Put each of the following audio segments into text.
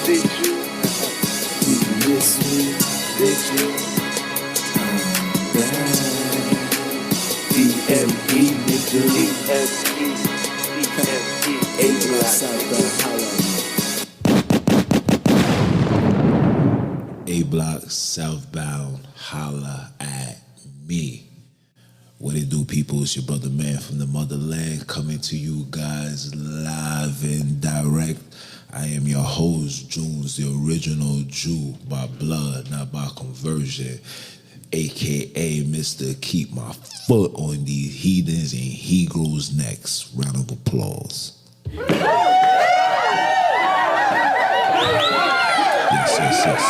Did you? Did you miss me? Did you? DME, nigga. DME. A-Block Southbound, holla at me. A-Block Southbound, holla at me. What it do, people? It's your brother man from the motherland coming to you guys live and direct. I am your host, Junes, the original Jew by blood, not by conversion, aka Mr. Keep My Foot on these heathens and Hebrews' necks. Round of applause.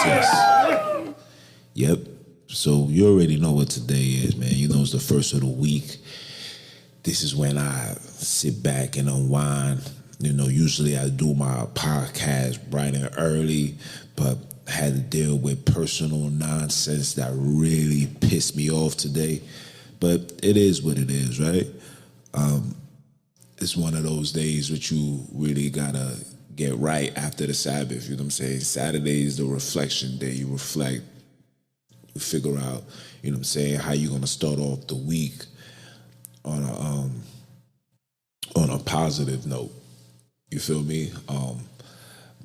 Yes. Yep. So you already know what today is, man. You know it's the first of the week. This is when I sit back and unwind. You know, usually I do my podcast bright and early, but I had to deal with personal nonsense that really pissed me off today. But it is what it is, right? It's one of those days that you really gotta get right after the Sabbath. You know what I'm saying? Saturday is the reflection day. You reflect. You figure out, you know what I'm saying, how you're gonna start off the week on a positive note. You feel me?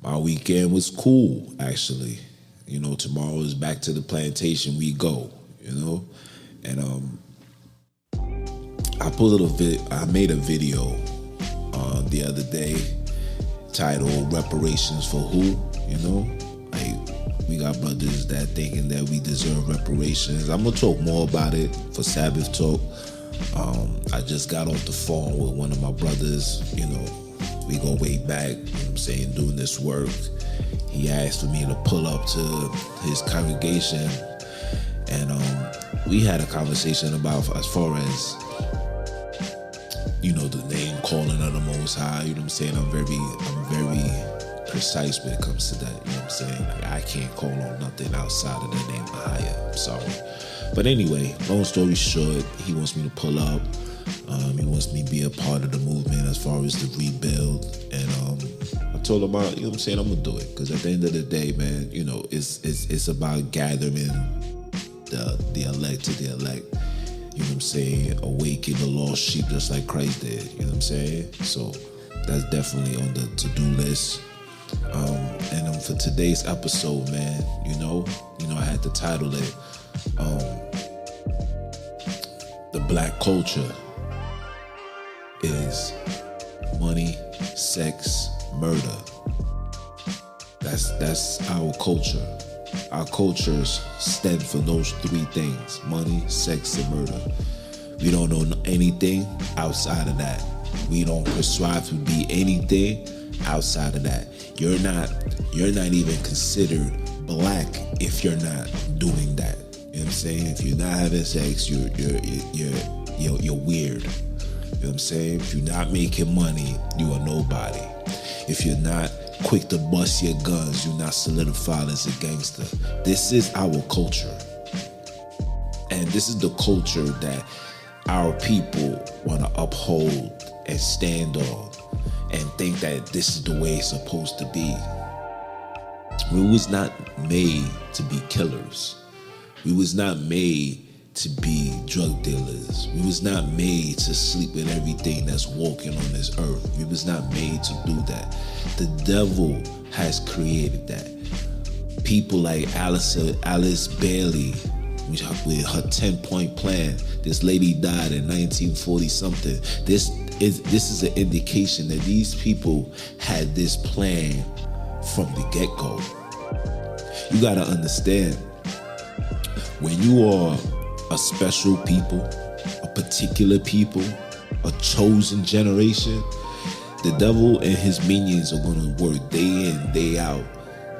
My weekend was cool, actually. You know, tomorrow is back to the plantation we go, you know? And I made a video the other day titled Reparations for Who, you know? Like, we got brothers that thinking that we deserve reparations. I'm gonna talk more about it for Sabbath talk. I just got off the phone with one of my brothers, you know, we go way back, you know what I'm saying, doing this work. He asked for me to pull up to his congregation, and we had a conversation about as far as, you know, the name calling of the Most High. You know what I'm saying? I'm very precise when it comes to that. You know what I'm saying? Like, I can't call on nothing outside of the name Ahia. I'm sorry. But anyway, long story short, he wants me to pull up. He wants me to be a part of the movement as far as the rebuild. And I told him, you know what I'm saying, I'm going to do it. Because at the end of the day, man, you know, it's about gathering the elect to the elect. You know what I'm saying? Awaken the lost sheep just like Christ did. You know what I'm saying? So that's definitely on the to-do list. And for today's episode, man, you know, I had to title it, The Black Culture is Money, Sex, Murder. That's our culture. Our cultures stand for those three things: money, sex, and murder. We don't know anything outside of that. We don't prescribe to be anything outside of that. You're not even considered black if you're not doing that. You know what I'm saying? If you're not having sex, you're weird. You know what I'm saying? If you're not making money, you are nobody. If you're not quick to bust your guns, you're not solidified as a gangster. This is our culture. And this is the culture that our people want to uphold and stand on and think that this is the way it's supposed to be. We was not made to be killers. We was not made to be drug dealers. We was not made to sleep with everything that's walking on this earth. We was not made to do that. The devil has created that. People like Alice Bailey with her 10-point plan. This lady died in 1940 something. This is an indication that these people had this plan from the get-go. You gotta understand, when you are a special people, a particular people, a chosen generation, the devil and his minions are going to work day in, day out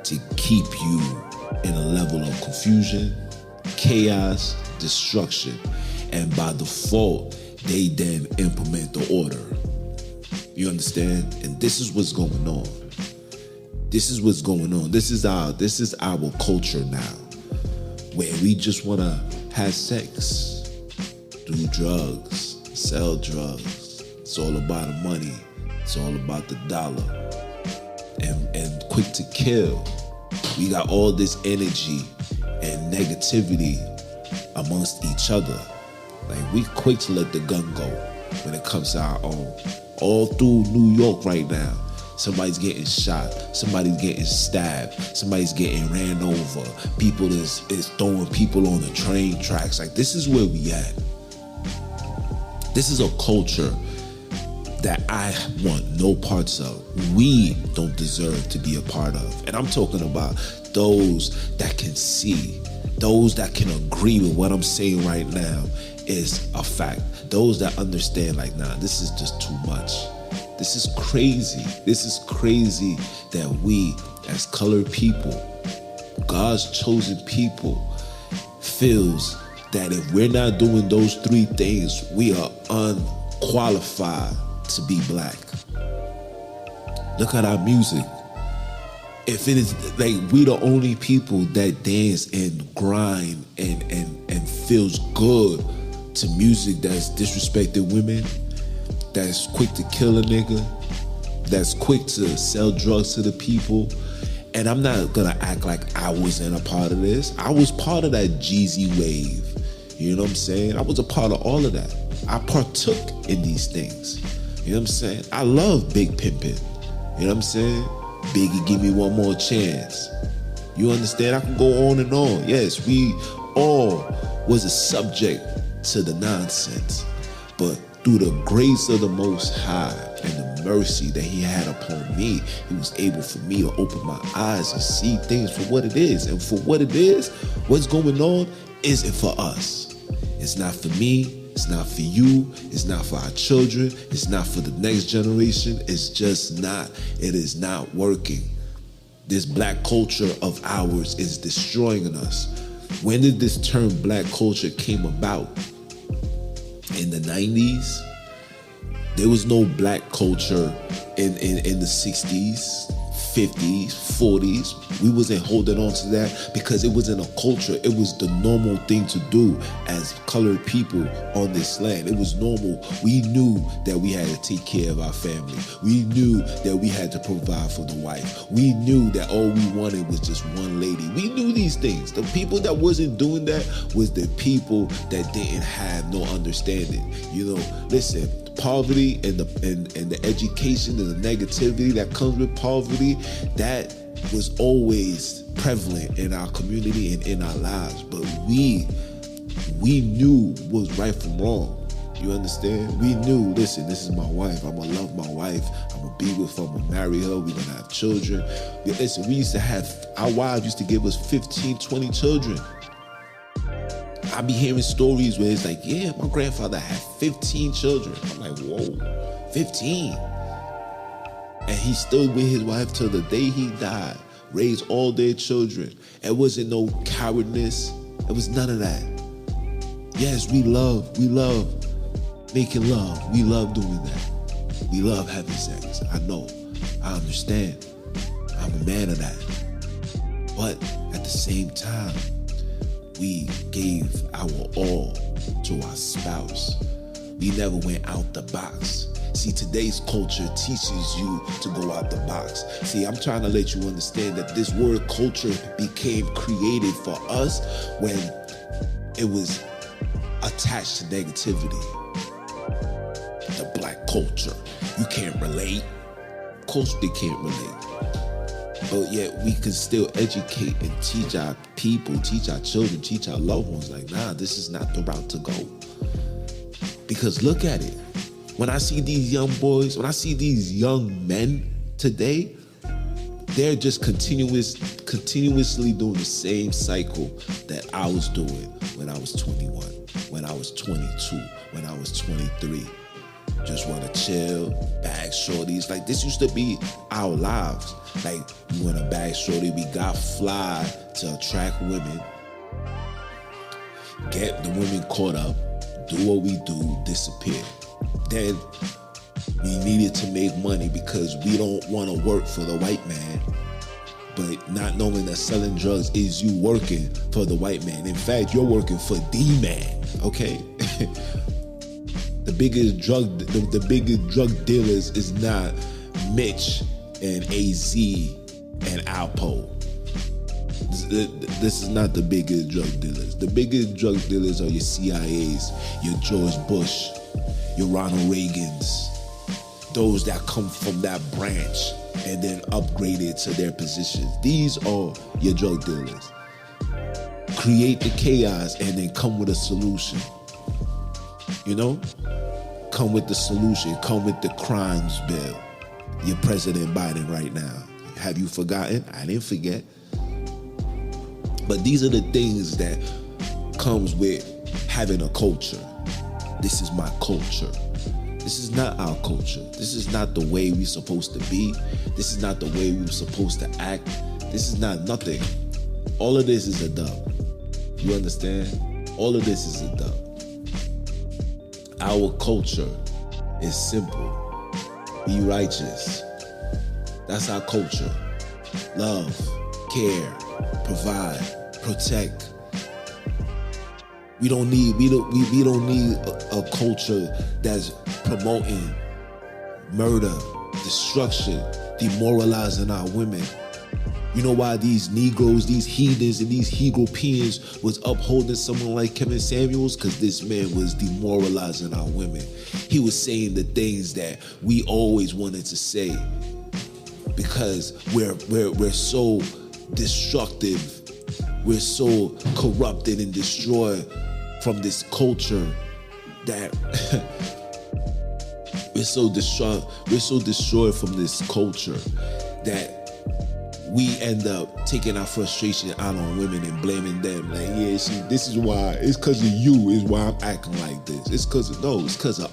to keep you in a level of confusion, chaos, destruction. And by default, they then implement the order. You understand? And this is what's going on. This is what's going on. This is our culture now, where we just want to have sex, do drugs, sell drugs. It's all about the money. It's all about the dollar. and quick to kill. We got all this energy and negativity amongst each other. Like, we quick to let the gun go when it comes to our own. All through New York right now, somebody's getting shot, somebody's getting stabbed, somebody's getting ran over. People is throwing people on the train tracks. Like, this is where we at. This is a culture that I want no parts of. We don't deserve to be a part of. And I'm talking about those that can see, those that can agree with what I'm saying right now is a fact. Those that understand, like, nah, this is just too much. This is crazy. This is crazy that we, as colored people, God's chosen people, feels that if we're not doing those three things, we are unqualified to be black. Look at our music. If it is like we the only people that dance and grind and feels good to music that's disrespected women, that's quick to kill a nigga, that's quick to sell drugs to the people. And I'm not gonna act like I wasn't a part of this. I was part of that Jeezy wave. You know what I'm saying? I was a part of all of that. I partook in these things. You know what I'm saying? I love Big Pimpin'. You know what I'm saying? Biggie, give me one more chance. You understand? I can go on and on. Yes, we all was a subject to the nonsense. But through the grace of the Most High and the mercy that he had upon me, he was able for me to open my eyes and see things for what it is. And for what it is, what's going on isn't for us. It's not for me. It's not for you. It's not for our children. It's not for the next generation. It's just not. It is not working. This black culture of ours is destroying us. When did this term black culture came about? In the 90s? There was no black culture in the 60s, 50s, 40s. We wasn't holding on to that because it wasn't a culture. It was the normal thing to do as colored people on this land. It was normal. We knew that we had to take care of our family. We knew that we had to provide for the wife. We knew that all we wanted was just one lady. We knew these things. The people that wasn't doing that was the people that didn't have no understanding. You know, listen, poverty and the education and the negativity that comes with poverty, that was always prevalent in our community and in our lives. But we knew what was right from wrong. You understand? We knew, listen, this is my wife. I'm gonna love my wife. I'm gonna be with her. I'm gonna marry her. We're gonna have children. Listen, we used to have, our wives used to give us 15, 20 children. I be hearing stories where it's like, yeah, my grandfather had 15 children. I'm like, whoa, 15. And he stood with his wife till the day he died, raised all their children. It wasn't no cowardness. It was none of that. Yes, we love making love. We love doing that. We love having sex. I know. I understand. I'm a man of that. But at the same time, we gave our all to our spouse. We never went out the box. See, today's culture teaches you to go out the box. See, I'm trying to let you understand that this word culture became created for us when it was attached to negativity. The black culture. You can't relate. Of course they can't relate. But yet we can still educate and teach our people, teach our children, teach our loved ones, like, nah, this is not the route to go. Because look at it. When I see these young boys, when I see these young men today, they're just continuously doing the same cycle that I was doing when I was 21, when I was 22, when I was 23. Just want to chill, bag shorties. Like, this used to be our lives. Like, we want to bag shorty, we got fly to attract women, get the women caught up, do what we do, disappear. Then we needed to make money because we don't want to work for the white man, but not knowing that selling drugs is you working for the white man. In fact, you're working for the man, okay? The biggest drug dealers is not Mitch and AZ and Alpo. This is not the biggest drug dealers. The biggest drug dealers are your CIAs, your George Bush, your Ronald Reagans, those that come from that branch and then upgraded to their positions. These are your drug dealers. Create the chaos and then come with a solution. You know? Come with the solution. Come with the crimes bill. You're President Biden right now. Have you forgotten? I didn't forget. But these are the things that comes with having a culture. This is my culture. This is not our culture. This is not the way we're supposed to be. This is not the way we're supposed to act. This is not nothing. All of this is a dub. You understand? All of this is a dub. Our culture is simple. Be righteous. That's our culture. Love, care, provide, protect. We don't need a culture that's promoting murder, destruction, demoralizing our women. You know why these Negroes, these heathens, and these Europeans was upholding someone like Kevin Samuels? Because this man was demoralizing our women. He was saying the things that we always wanted to say. Because we're so destructive, we're so corrupted and destroyed from this culture that we're so destroyed from this culture that we end up taking our frustration out on women and blaming them. Like, yeah, see, this is why. It's because of you is why I'm acting like this. It's because of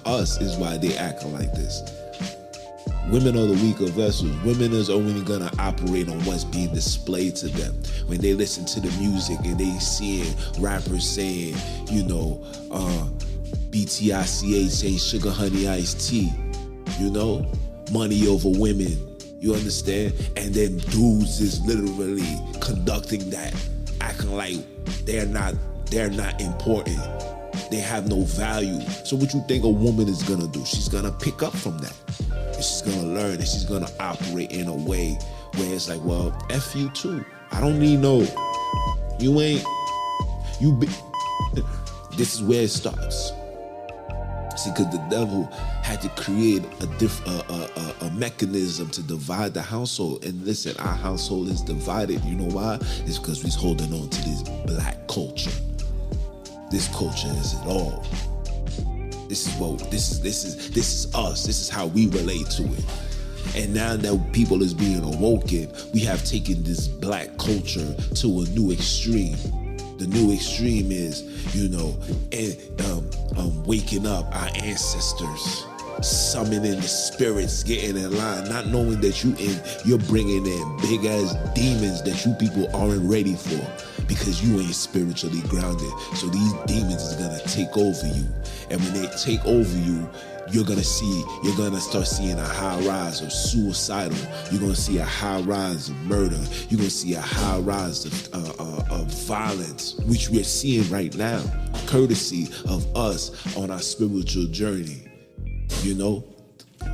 us is why they acting like this. Women are the weaker vessels. Women is only gonna operate on what's being displayed to them. When they listen to the music and they seeing rappers saying, BTICH saying sugar honey iced tea, money over women. You understand? And then dudes is literally conducting that, acting like they're not important. They have no value. So what you think a woman is gonna do? She's gonna pick up from that. And she's gonna learn and she's gonna operate in a way where it's like, well, F you too. I don't need this is where it starts. See, because the devil had to create a mechanism to divide the household. And listen, our household is divided. You know why? It's because we're holding on to this black culture. This culture is it all. This is us. This is how we relate to it. And now that people is being awoken, we have taken this black culture to a new extreme. The new extreme is, waking up our ancestors, summoning the spirits, getting in line, not knowing that you're bringing in big ass demons that you people aren't ready for because you ain't spiritually grounded. So these demons is gonna take over you, and when they take over you, you're gonna start seeing a high rise of suicidal. You're gonna see a high rise of murder. You're gonna see a high rise of violence, which we're seeing right now, courtesy of us on our spiritual journey.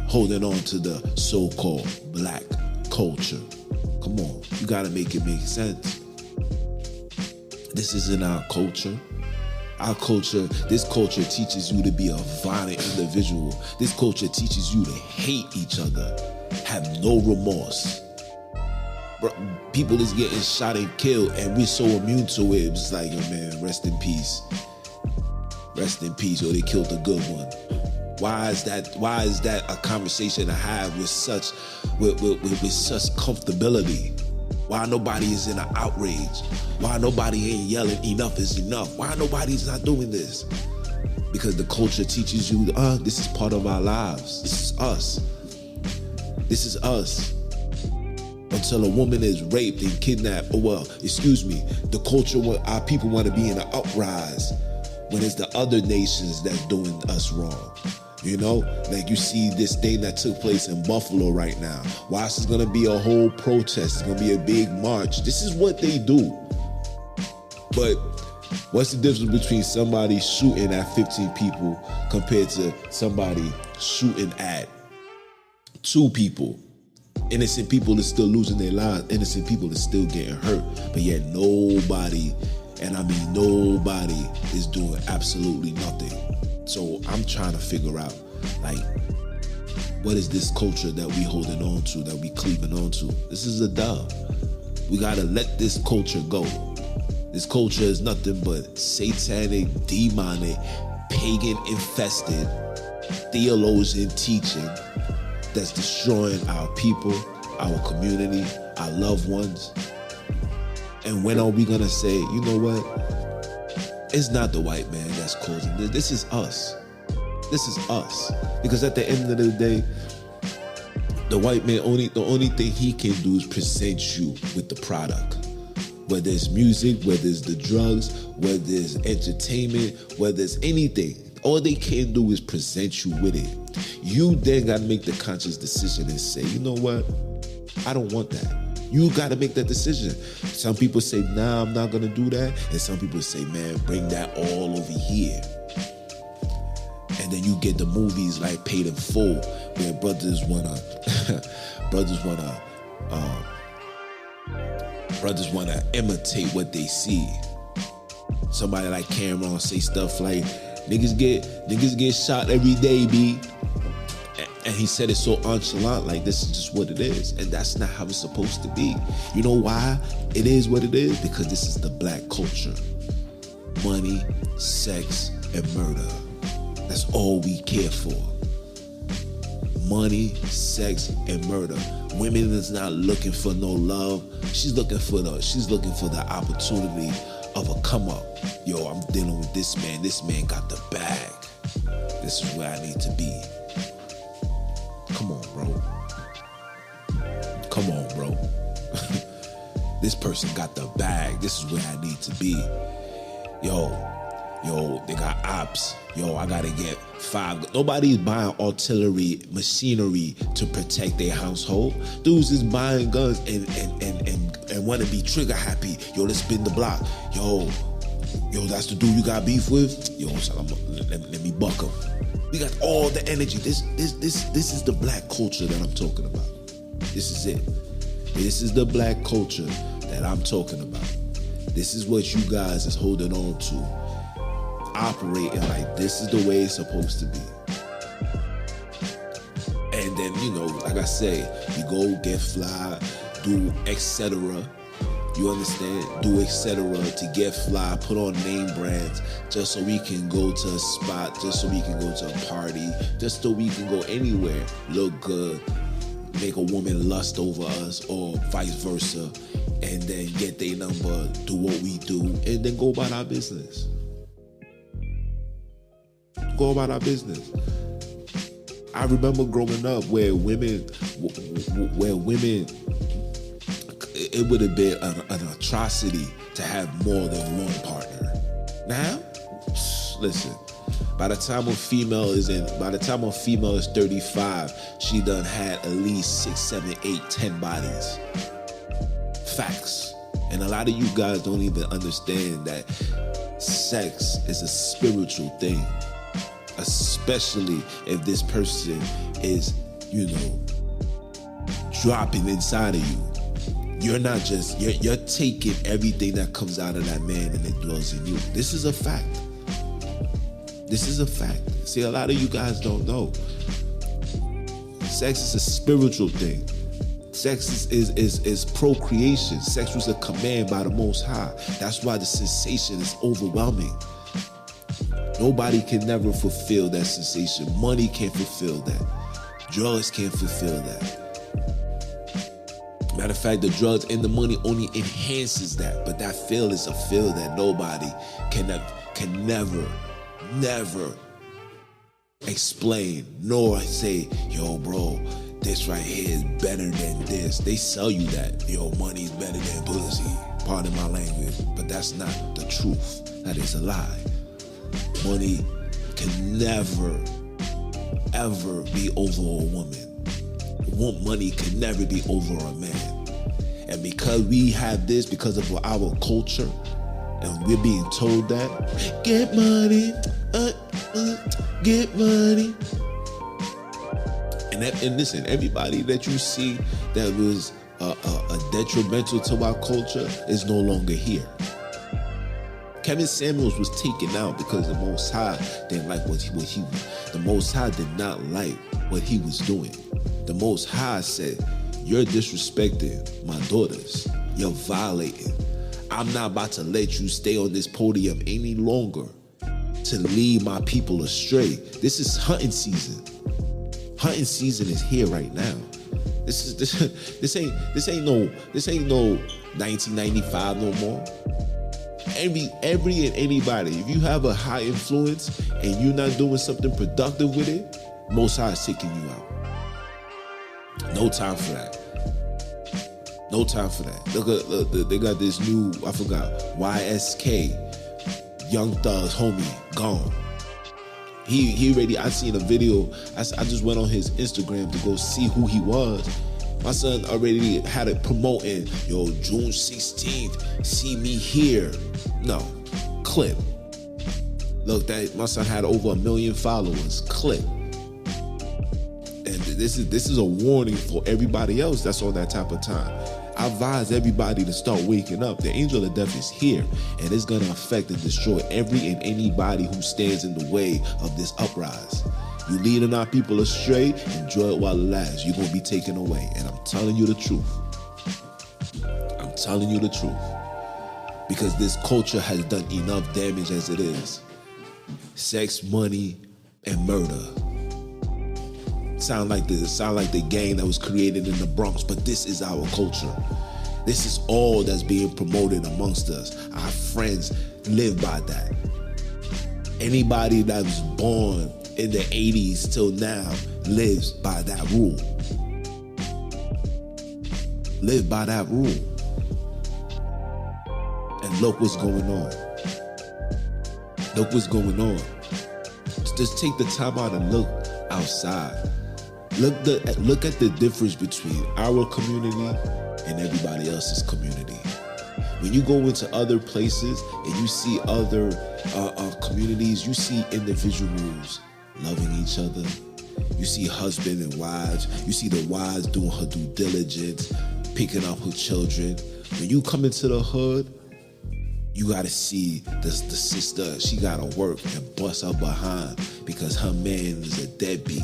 Holding on to the so-called black culture. Come on, you gotta make it make sense. This isn't our culture. Our culture, this culture teaches you to be a violent individual. This culture teaches you to hate each other, have no remorse. People is getting shot and killed, and we're so immune to it. It's like, yo, man, rest in peace. Rest in peace, or they killed a good one. Why is that a conversation to have with such comfortability? Why nobody is in an outrage? Why nobody ain't yelling enough is enough? Why nobody's not doing this? Because the culture teaches you, this is part of our lives. This is us. This is us. Until a woman is raped and kidnapped, the culture, our people want to be in an uprise when it's the other nations that's doing us wrong. Like you see this thing that took place in Buffalo right now. Why is going to be a whole protest? It's going to be a big march. This is what they do. But what's the difference between somebody shooting at 15 people compared to somebody shooting at 2 people? Innocent people is still losing their lives. Innocent people is still getting hurt. But yet nobody, and I mean nobody, is doing absolutely nothing. So I'm trying to figure out, like, what is this culture that we holding on to, that we cleaving on to? This is a dub. We gotta let this culture go. This culture is nothing but satanic, demonic, pagan infested, theologian teaching that's destroying our people, our community, our loved ones. And when are we gonna say, you know what? It's not the white man that's causing this. This is us. This is us. Because at the end of the day, the white man, the only thing he can do is present you with the product. Whether it's music, whether it's the drugs, whether it's entertainment, whether it's anything. All they can do is present you with it. You then got to make the conscious decision and say, you know what? I don't want that. You got to make that decision. Some people say, nah, I'm not going to do that. And some people say, man, bring that all over here. And then you get the movies like Paid in Full, where brothers wanna imitate what they see. Somebody like Cameron say stuff like, niggas get shot every day, B. And he said it so nonchalant, like this is just what it is. And that's not how it's supposed to be. You know why it is what it is? Because this is the black culture. Money, sex, and murder. That's all we care for. Money, sex, and murder. Women is not looking for no love. She's looking for the opportunity of a come up. Yo, I'm dealing with this man. This man got the bag. This is where I need to be. Come on, bro. Come on, bro. This person got the bag. This is where I need to be. Yo, they got ops. Yo, I gotta get 5. Nobody's buying artillery machinery to protect their household. Dudes is buying guns and want to be trigger happy. Yo, let's spin the block. Yo, that's the dude you got beef with. Yo, let me buck him. We got all the energy. This is the black culture that I'm talking about. This is it. This is the black culture that I'm talking about. This is what you guys is holding on to. Operating like this is the way it's supposed to be. And then, you know, like I say, you go get fly, do etc. You understand? Do etc. to get fly, put on name brands just so we can go to a spot, just so we can go to a party, just so we can go anywhere, look good, make a woman lust over us or vice versa, and then get their number, do what we do, and then go about our business. Go about our business. I remember growing up where women, it would have been an atrocity to have more than one partner. Now, listen, by the time a female is 35, she done had at least 6, 7, 8, 10 bodies. Facts. And a lot of you guys don't even understand that sex is a spiritual thing. Especially if this person is, you know, dropping inside of you. You're not just, you're taking everything that comes out of that man and it dwells in you. This is a fact. This is a fact. See, a lot of you guys don't know. Sex is a spiritual thing. Sex is procreation. Sex was a command by the Most High. That's why the sensation is overwhelming. Nobody can never fulfill that sensation. Money can't fulfill that. Drugs can't fulfill that. Matter of fact, the drugs and the money only enhances that. But that feel is a feel that nobody can never explain, nor say, yo, bro, this right here is better than this. They sell you that. Yo, money's better than pussy. Pardon my language. But that's not the truth. That is a lie. Money can never, ever be over a woman. Money can never be over a man. And because we have this, because of our culture, and we're being told that, get money, get money. And listen, everybody that you see that was a detrimental to our culture is no longer here. Kevin Samuels was taken out because the Most High didn't like the Most High did not like what he was doing. The Most High said, "You're disrespecting my daughters. You're violating. I'm not about to let you stay on this podium any longer to lead my people astray." This is hunting season. Hunting season is here right now. This ain't no 1995 no more. Every and anybody, if you have a high influence and you're not doing something productive with it, Most High is taking you out. No time for that. No time for that. Look, they got this new, I forgot, YSK, Young Thug's homie, gone. He already, I seen a video, I just went on his Instagram to go see who he was. My son already had it promoting, yo, June 16th, see me here. No, clip. Look, that my son had over 1 million followers, clip. And this is a warning for everybody else that's on that type of time. I advise everybody to start waking up. The angel of death is here, and it's gonna affect and destroy every and anybody who stands in the way of this uprise. You leading our people astray, enjoy it while it lasts. You're gonna be taken away, and I'm telling you the truth. I'm telling you the truth. Because this culture has done enough damage as it is. Sex, money, and murder. Sound like the gang that was created in the Bronx, but this is our culture. This is all that's being promoted amongst us. Our friends live by that. Anybody that was born in the 80s till now lives by that rule. Live by that rule. And look what's going on. Look what's going on. Just take the time out and look outside. Look at the difference between our community and everybody else's community. When you go into other places and you see other communities, you see individuals loving each other. You see husband and wives. You see the wives doing her due diligence, picking up her children. When you come into the hood, you gotta see the sister. She gotta work and bust her behind because her man is a deadbeat.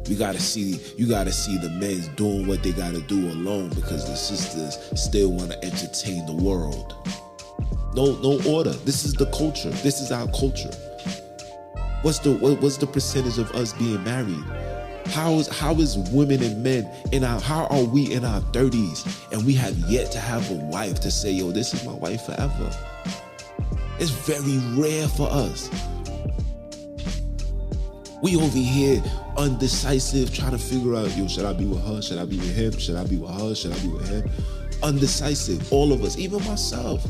You gotta see the men doing what they gotta do alone because the sisters still wanna entertain the world. No order. This is the culture. This is our culture. What's the percentage of us being married? How is women and men how are we in our 30s and we have yet to have a wife to say, yo, this is my wife forever? It's very rare for us. We over here undecisive, trying to figure out, yo, should I be with her? Should I be with him? Should I be with her? Should I be with him? Undecisive, all of us, even myself.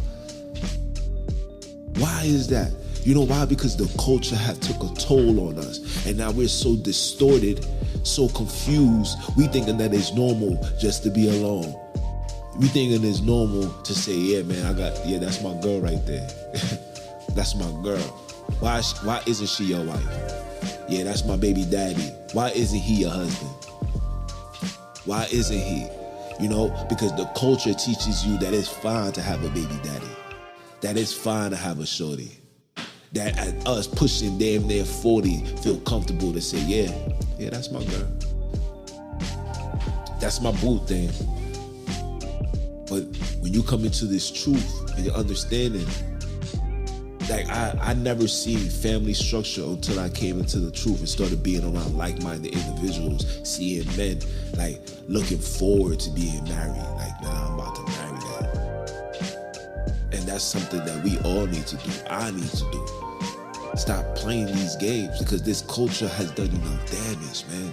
Why is that? You know why? Because the culture had took a toll on us. And now we're so distorted, so confused. We thinking that it's normal just to be alone. We thinking it's normal to say, yeah, man, that's my girl right there. That's my girl. Why isn't she your wife? Yeah, that's my baby daddy. Why isn't he your husband? Why isn't he? You know, because the culture teaches you that it's fine to have a baby daddy. That it's fine to have a shorty. That at us pushing damn near 40 feel comfortable to say, yeah, that's my girl. That's my boo thing. But when you come into this truth and your understanding, like I never seen family structure until I came into the truth and started being around like-minded individuals, seeing men like looking forward to being married. Like, nah, I'm about to marry that. And that's something that we all need to do. I need to do. Stop playing these games because this culture has done enough damage, man.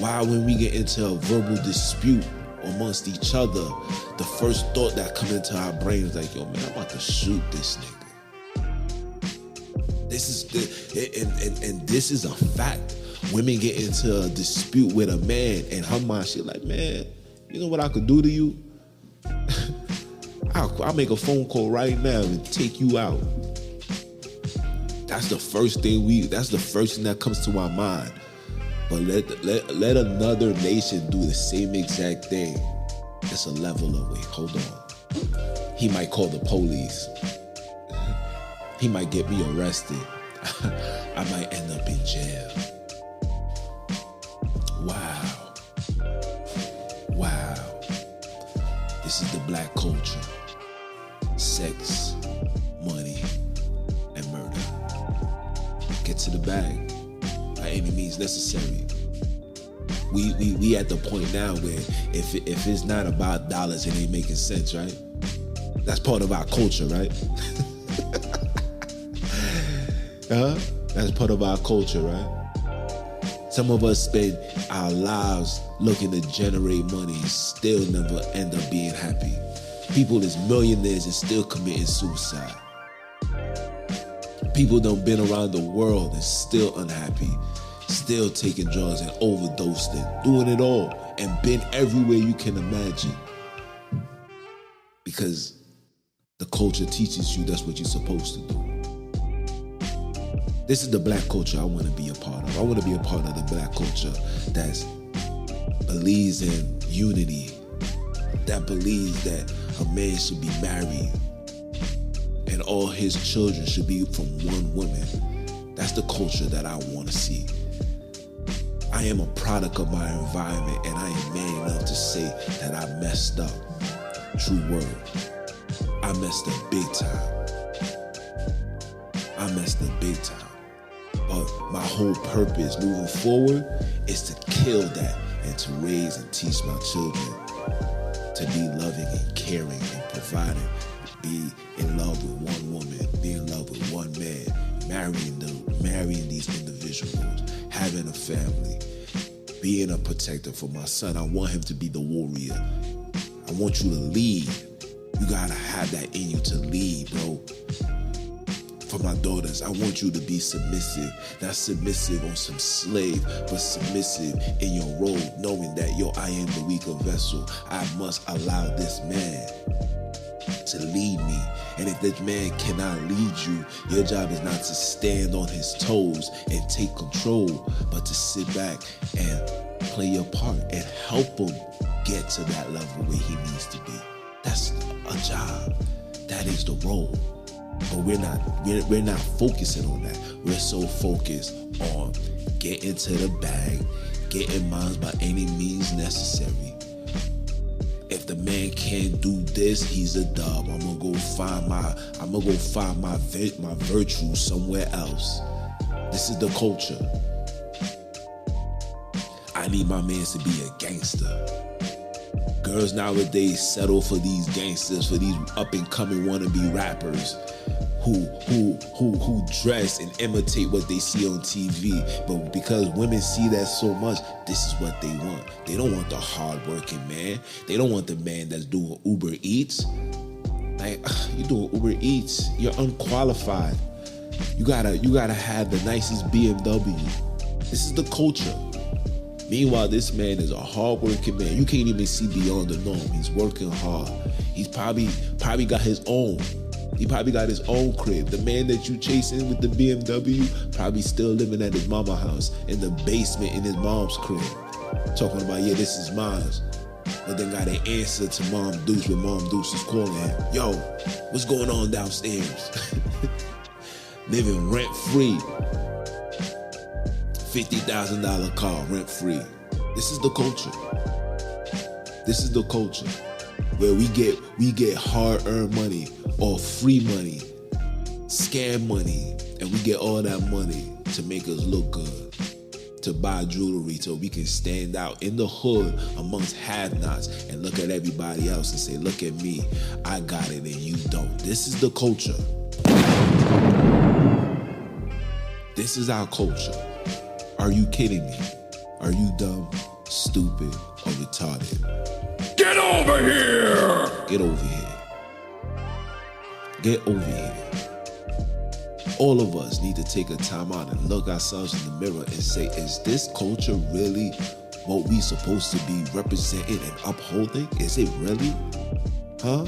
Why when we get into a verbal dispute amongst each other, the first thought that comes into our brain is like, yo, man, I'm about to shoot this nigga. This is a fact. Women get into a dispute with a man and her mind, she like, man, you know what I could do to you? I'll make a phone call right now and take you out. That's the first thing that comes to our mind. But let another nation do the same exact thing. It's a level away. Hold on. He might call the police. He might get me arrested. I might end up in jail. Wow. Wow. This is the black culture. Sex, money, and murder. Get to the bag by any means necessary. We at the point now where if it's not about dollars, it ain't making sense, right? That's part of our culture, right? That's part of our culture, right? Some of us spend our lives looking to generate money and still never end up being happy. People is millionaires and still committing suicide. People done been around the world and still unhappy, still taking drugs and overdosing, doing it all and been everywhere you can imagine. Because the culture teaches you that's what you're supposed to do. This is the black culture I want to be a part of. I want to be a part of the black culture that believes in unity, that believes that a man should be married and all his children should be from one woman. That's the culture that I want to see. I am a product of my environment, and I am man enough to say that I messed up. True word. I messed up big time. I messed up big time. But my whole purpose moving forward is to kill that and to raise and teach my children to be loving and caring and providing, be in love with one woman, be in love with one man, marrying these individuals, having a family, being a protector for my son. I want him to be the warrior. I want you to lead. You gotta have that in you to lead, bro. For my daughters, I want you to be submissive. Not submissive on some slave, but submissive in your role, knowing that, I am the weaker vessel. I must allow this man to lead me. And if this man cannot lead you, your job is not to stand on his toes and take control, but to sit back and play your part and help him get to that level where he needs to be. That's a job. That is the role. But we're not focusing on that. We're so focused on getting to the bag, getting mines by any means necessary. If the man can't do this, he's a dub. I'm gonna go find my virtue somewhere else. This is the culture. I need my man to be a gangster. Girls nowadays settle for these gangsters, for these up and coming wannabe rappers who dress and imitate what they see on TV. But because women see that so much, this is what they want. They don't want the hardworking man. They don't want the man that's doing Uber Eats. Like, you doing Uber Eats, you're unqualified. You gotta have the nicest BMW. This is the culture. Meanwhile, this man is a hardworking man. You can't even see beyond the norm. He's working hard. He's probably got his own. He probably got his own crib. The man that you chasing with the BMW probably still living at his mama's house in the basement in his mom's crib. Talking about, this is mine. But then got an answer to Mom Deuce when Mom Deuce is calling him. Yo, what's going on downstairs? Living rent free. $50,000 car, rent free. This is the culture. This is the culture where we get hard-earned money or free money, scam money, and we get all that money to make us look good, to buy jewelry so we can stand out in the hood amongst have-nots and look at everybody else and say, look at me, I got it and you don't. This is the culture. This is our culture. Are you kidding me? Are you dumb, stupid, or retarded? Get over here! Get over here. Get over here. All of us need to take a time out and look ourselves in the mirror and say, is this culture really what we supposed to be representing and upholding? Is it really? Huh?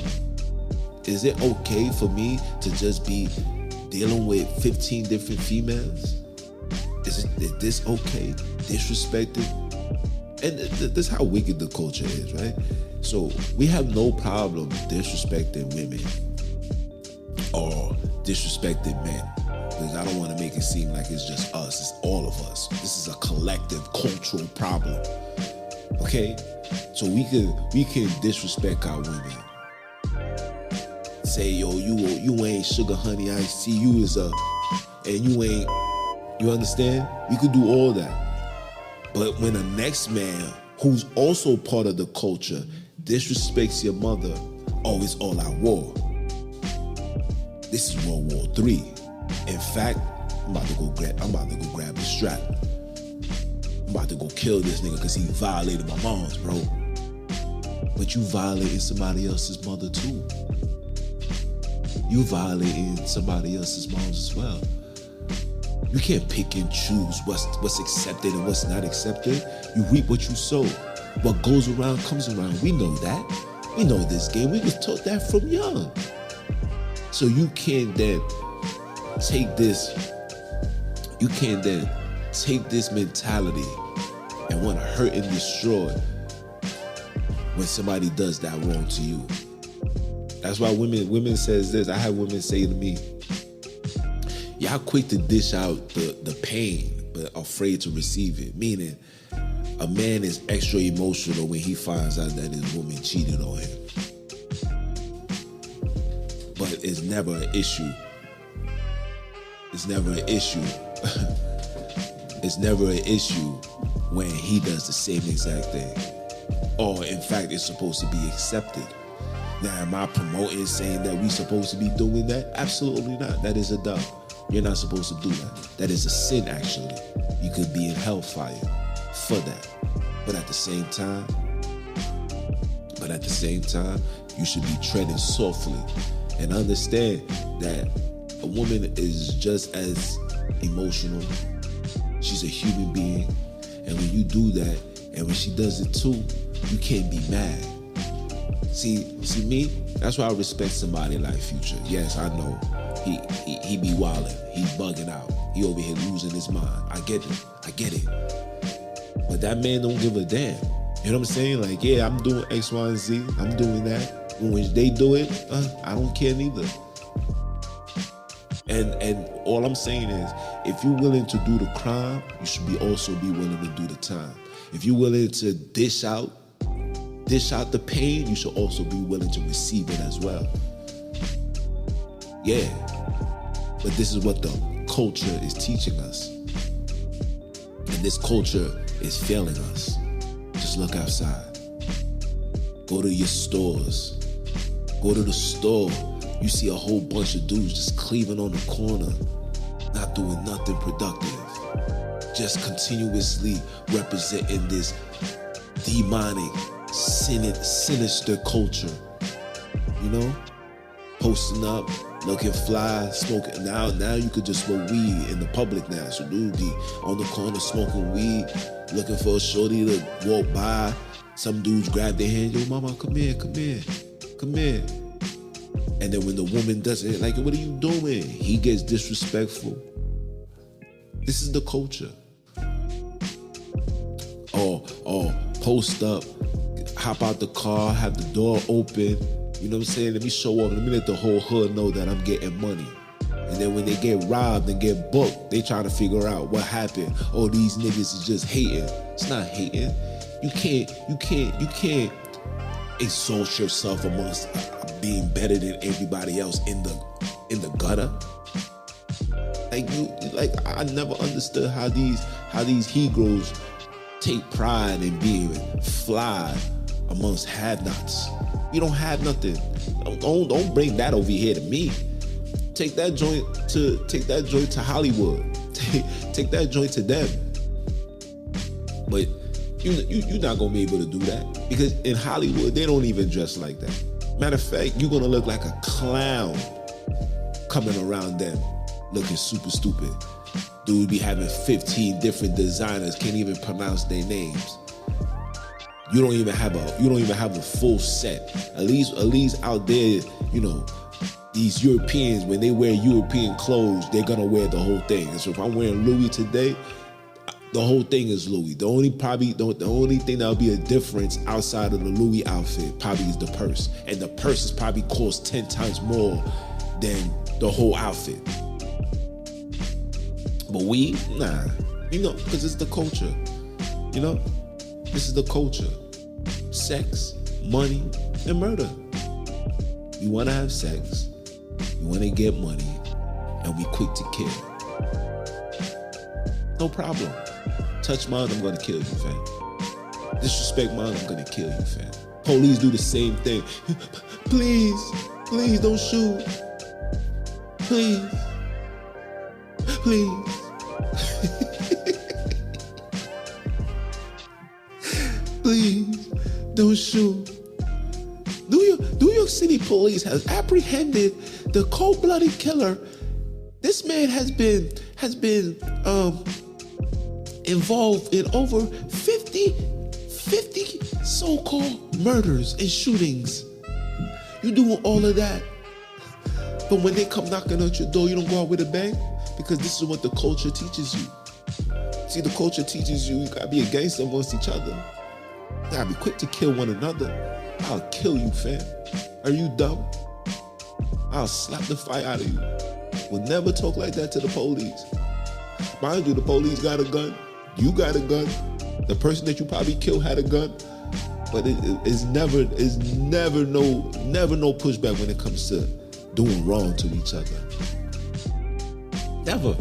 Is it okay for me to just be dealing with 15 different females? Is this okay? Disrespected? And this is how wicked the culture is, right? So we have no problem disrespecting women or disrespecting men. Because I don't want to make it seem like it's just us. It's all of us. This is a collective cultural problem. Okay? So we can disrespect our women. Say, yo, you ain't sugar honey iced tea. You is a, and you ain't, you understand? We could do all that. But when the next man, who's also part of the culture, disrespects your mother, oh, it's all out war. This is World War III. In fact, I'm about to go grab the strap. I'm about to go kill this nigga because he violated my mom's, bro. But you violating somebody else's mother too. You violating somebody else's moms as well. You can't pick and choose what's accepted and what's not accepted. You reap what you sow. What goes around comes around. We know that. We know this game. We was taught that from young. So you can't then take this mentality and want to hurt and destroy when somebody does that wrong to you. That's why women says this. I have women say to me, y'all quick to dish out the pain, but afraid to receive it. Meaning, a man is extra emotional when he finds out that his woman cheated on him. But it's never an issue. It's never an issue. It's never an issue when he does the same exact thing. Or in fact, it's supposed to be accepted. Now, am I promoting saying that we supposed to be doing that? Absolutely not. That is a dub. You're not supposed to do that. That is a sin, actually. You could be in hellfire for that. But at the same time, you should be treading softly and understand that a woman is just as emotional. She's a human being. And when you do that, and when she does it too, you can't be mad. See me? That's why I respect somebody like Future. Yes, I know. He be wildin'. He bugging out. He over here losing his mind. I get it. But that man don't give a damn. You know what I'm saying? Like, yeah, I'm doing X, Y, and Z. I'm doing that. When they do it, I don't care neither. And all I'm saying is, if you're willing to do the crime, you should also be willing to do the time. If you're willing to dish out the pain, you should also be willing to receive it as well. Yeah. But this is what the culture is teaching us. And this culture is failing us. Just look outside. Go to your stores. Go to the store. You see a whole bunch of dudes just cleaving on the corner, not doing nothing productive. Just continuously representing this demonic, sinister culture. You know? Posting up, looking fly, smoking. Now you could just smoke weed in the public now. So dude be on the corner smoking weed, looking for a shorty to walk by. Some dudes grab their hand, yo mama, come here. And then when the woman does it, like, what are you doing? He gets disrespectful. This is the culture. Or post up, hop out the car, have the door open. You know what I'm saying? Let me show up. Let me let the whole hood know that I'm getting money. And then when they get robbed and get booked, they try to figure out what happened. Oh, these niggas is just hating. It's not hating. You can't exalt yourself amongst being better than everybody else in the gutter. Like I never understood how these Hebrews take pride in being fly amongst have-nots. You don't have nothing. Don't bring that over here to me. Take that joint to Hollywood. Take that joint to them. But you're not gonna be able to do that because in Hollywood they don't even dress like that. Matter of fact, you're gonna look like a clown coming around them, looking super stupid. Dude be having 15 different designers, can't even pronounce their names. You don't even have a full set. At least out there, you know, these Europeans, when they wear European clothes, they're gonna wear the whole thing. And so if I'm wearing Louis today, the whole thing is Louis. The only thing that'll be a difference outside of the Louis outfit probably is the purse. And the purse is probably cost 10 times more than the whole outfit. But we, nah, because it's the culture. This is the culture. Sex, money, and murder. We want to have sex, we want to get money, and we quick to kill. No problem. Touch mine, I'm gonna kill you, fam. Disrespect mine, I'm gonna kill you, fam. Police do the same thing. Please don't shoot. Please. Please don't shoot. New York City police has apprehended the cold-blooded killer. This man has been involved in over 50 so-called murders and shootings. You doing all of that, but when they come knocking at your door, you don't go out with a bang, because this is what the culture teaches you. See, the culture teaches you gotta be a gangster amongst each other. You gotta be quick to kill one another. I'll kill you, fam. Are you dumb? I'll slap the fire out of you. We'll never talk like that to the police. Mind you, the police got a gun. You got a gun. The person that you probably killed had a gun. But it's never no pushback when it comes to doing wrong to each other. Never.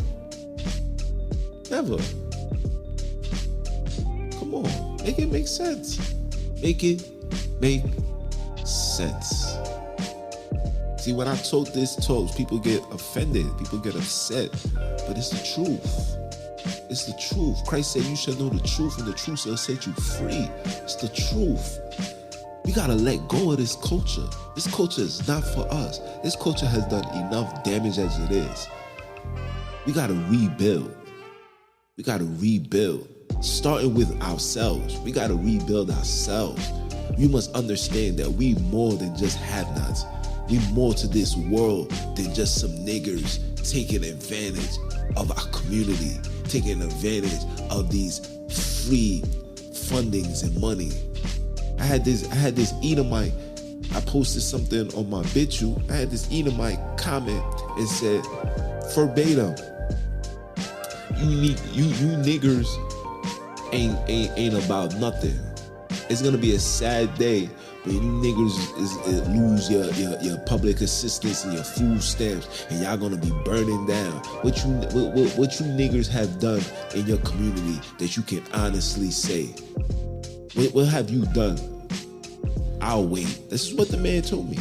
Come on, make it make sense. Make it make sense. See, when I talk this talk, people get offended, people get upset, but it's the truth. It's the truth. Christ said you shall know the truth, and the truth shall set you free. It's the truth. We gotta let go of this culture. This culture is not for us. This culture has done enough damage as it is. We gotta rebuild. Starting with ourselves. We gotta rebuild ourselves. You must understand that we more than just have-nots. We more to this world than just some niggers taking advantage of our community, taking advantage of these free fundings and money. I had this Edomite. I posted something on my BitChute. I had this Edomite comment and said, verbatim, you niggers ain't about nothing. It's gonna be a sad day when you niggers lose your public assistance and your food stamps, and y'all gonna be burning down. What you niggers have done in your community that you can honestly say? What have you done? I'll wait. This is what the man told me,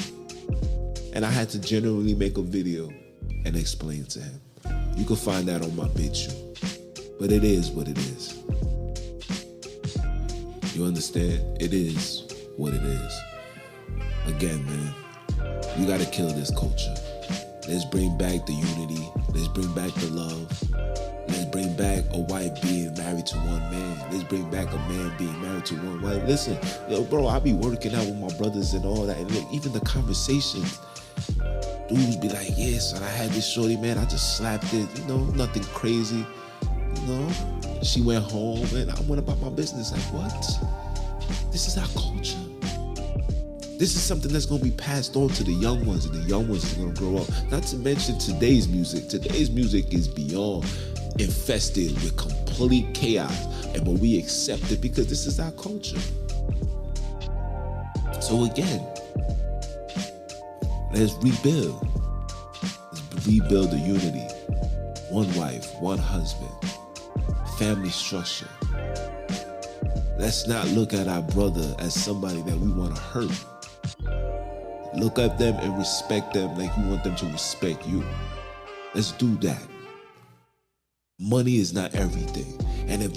and I had to generally make a video and explain to him. You can find that on my BitChute, but it is what it is. You understand? It is what it is. Again, man, we gotta kill this culture. Let's bring back the unity. Let's bring back the love. Let's bring back a wife being married to one man. Let's bring back a man being married to one wife. Listen, bro, I be working out with my brothers and all that. And look, even the conversations, dudes be like, yeah, son, I had this shorty, man, I just slapped it. Nothing crazy. She went home and I went about my business. Like, what? This is our culture. This is something that's going to be passed on to the young ones, and the young ones are going to grow up. Not to mention today's music. Today's music is beyond infested with complete chaos, but we accept it because this is our culture. So again, let's rebuild. Let's rebuild the unity. One wife, one husband, family structure. Let's not look at our brother as somebody that we want to hurt. Look at them and respect them like you want them to respect you. Let's do that. Money is not everything. And if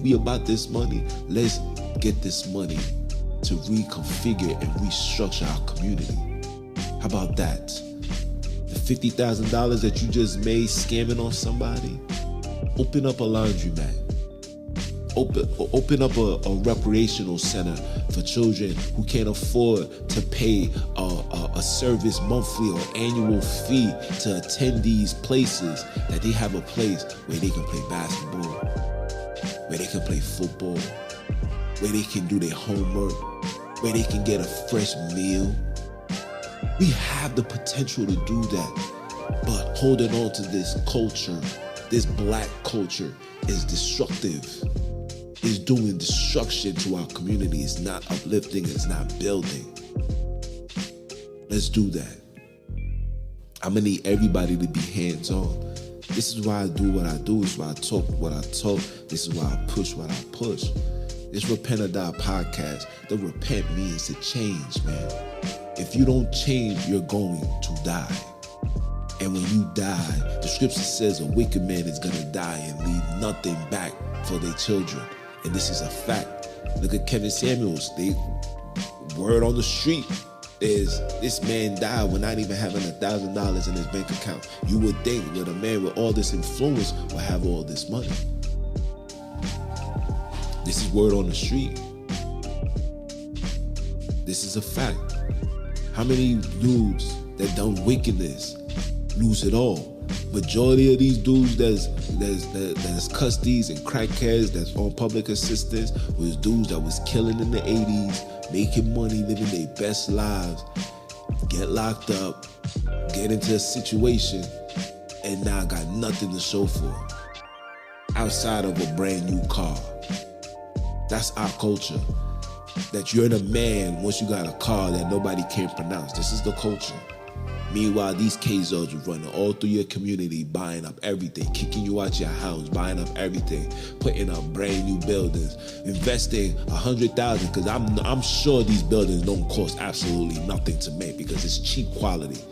we about this money, let's get this money to reconfigure and restructure our community. How about that? The $50,000 that you just made scamming on somebody, open up a laundromat. Open up a recreational center for children who can't afford to pay a service monthly or annual fee to attend these places, that they have a place where they can play basketball, where they can play football, where they can do their homework, where they can get a fresh meal. We have the potential to do that, but holding on to this culture, this black culture, is destructive. Is doing destruction to our community. It's not uplifting. It's not building. Let's do that. I'm gonna need everybody to be hands-on. This is why I do what I do. This is why I talk what I talk. This is why I push what I push. This Repent or Die podcast. The repent means to change, man. If you don't change, you're going to die. And when you die, the scripture says a wicked man is going to die and leave nothing back for their children. And this is a fact. Look at Kevin Samuels. Word on the street is this man died with not even having $1,000 in his bank account. You would think that a man with all this influence will have all this money. This is word on the street. This is a fact. How many dudes that done wickedness lose it all? Majority of these dudes that's custodies and crackheads that's on public assistance was dudes that was killing in the 80s, making money, living their best lives, get locked up, get into a situation, and now got nothing to show for it outside of a brand new car. That's our culture. That you're the man once you got a car that nobody can pronounce. This is the culture. Meanwhile, these Kazos are running all through your community, buying up everything, kicking you out your house, buying up everything, putting up brand new buildings, investing $100,000, because I'm sure these buildings don't cost absolutely nothing to make because it's cheap quality.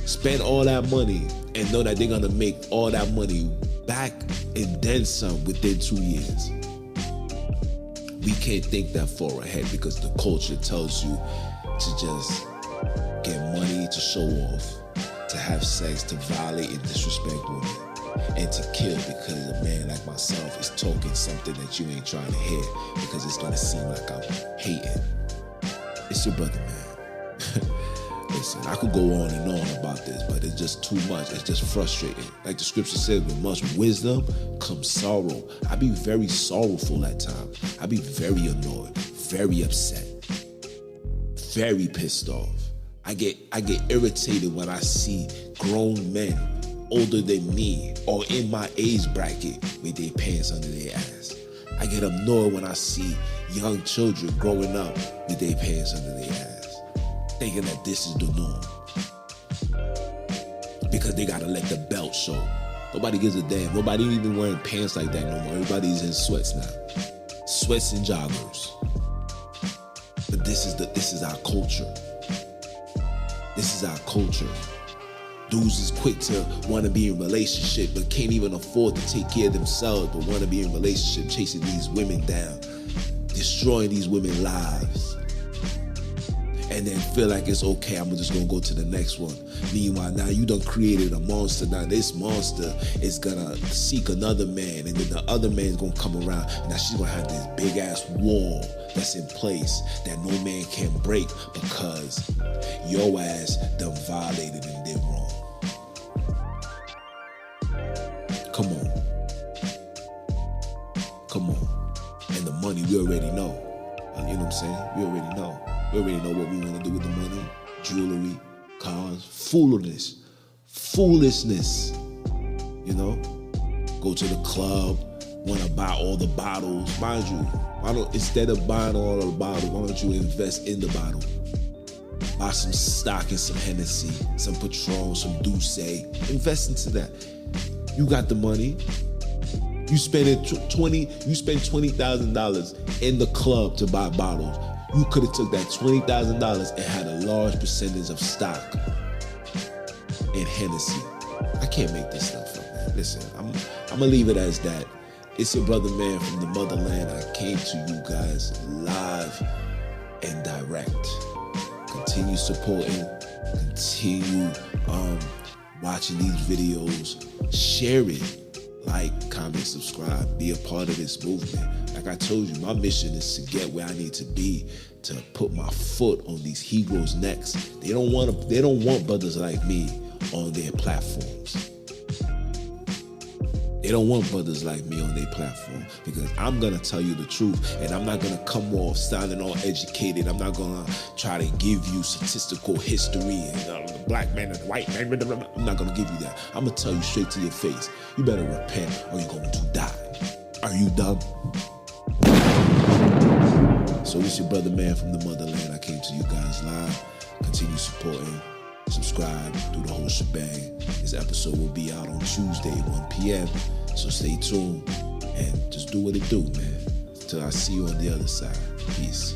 Spend all that money and know that they're gonna make all that money back and then some within 2 years. We can't think that far ahead because the culture tells you to just get money to show off, to have sex, to violate and disrespect women, and to kill because a man like myself is talking something that you ain't trying to hear because it's gonna seem like I'm hating. It's your brother, man. Listen, I could go on and on about this, but it's just too much. It's just frustrating. Like the scripture says, with much wisdom comes sorrow. I be very sorrowful at times. I be very annoyed, very upset, very pissed off. I get irritated when I see grown men older than me or in my age bracket with their pants under their ass. I get annoyed when I see young children growing up with their pants under their ass, thinking that this is the norm because they gotta let the belt show. Nobody gives a damn. Nobody even wearing pants like that no more. Everybody's in sweats now, sweats and joggers. But this is our culture. This is our culture. Dudes is quick to want to be in relationship but can't even afford to take care of themselves, but want to be in relationship, chasing these women down, destroying these women's lives, and then feel like it's okay, I'm just gonna go to the next one. Meanwhile, now you done created a monster. Now this monster is gonna seek another man, and then the other man's gonna come around, and now she's gonna have this big ass wall that's in place that no man can break because your ass done violated and did wrong. Come on. Come on. And the money, we already know. You know what I'm saying? We already know. We already know what we want to do with the money. Jewelry, cars, foolishness. You know? Go to the club, want to buy all the bottles. Mind you, instead of buying all the bottles, why don't you invest in the bottle? Buy some stock in some Hennessy, some Patron, some Douce. Invest into that. You got the money. You spend $20,000 in the club to buy bottles. You could have took that $20,000 and had a large percentage of stock in Hennessy. I can't make this stuff up, man. Listen, I'm gonna leave it as that. It's your brother, man, from the motherland. I came to you guys live and direct. Continue supporting. Continue watching these videos. Share it. Like, comment, subscribe, be a part of this movement. Like I told you, my mission is to get where I need to be, to put my foot on these heroes' necks. They don't want brothers like me on their platforms. They don't want brothers like me on their platform, because I'm going to tell you the truth, and I'm not going to come off sounding all educated. I'm not going to try to give you statistical history and the black man and the white man. I'm not going to give you that. I'm going to tell you straight to your face. You better repent or you're going to die. Are you dumb? So this your brother man from the motherland. I came to you guys live. Continue supporting. Subscribe, do the whole shebang. This episode will be out on Tuesday, 1 p.m. So stay tuned and just do what it do, man. Till I see you on the other side. Peace.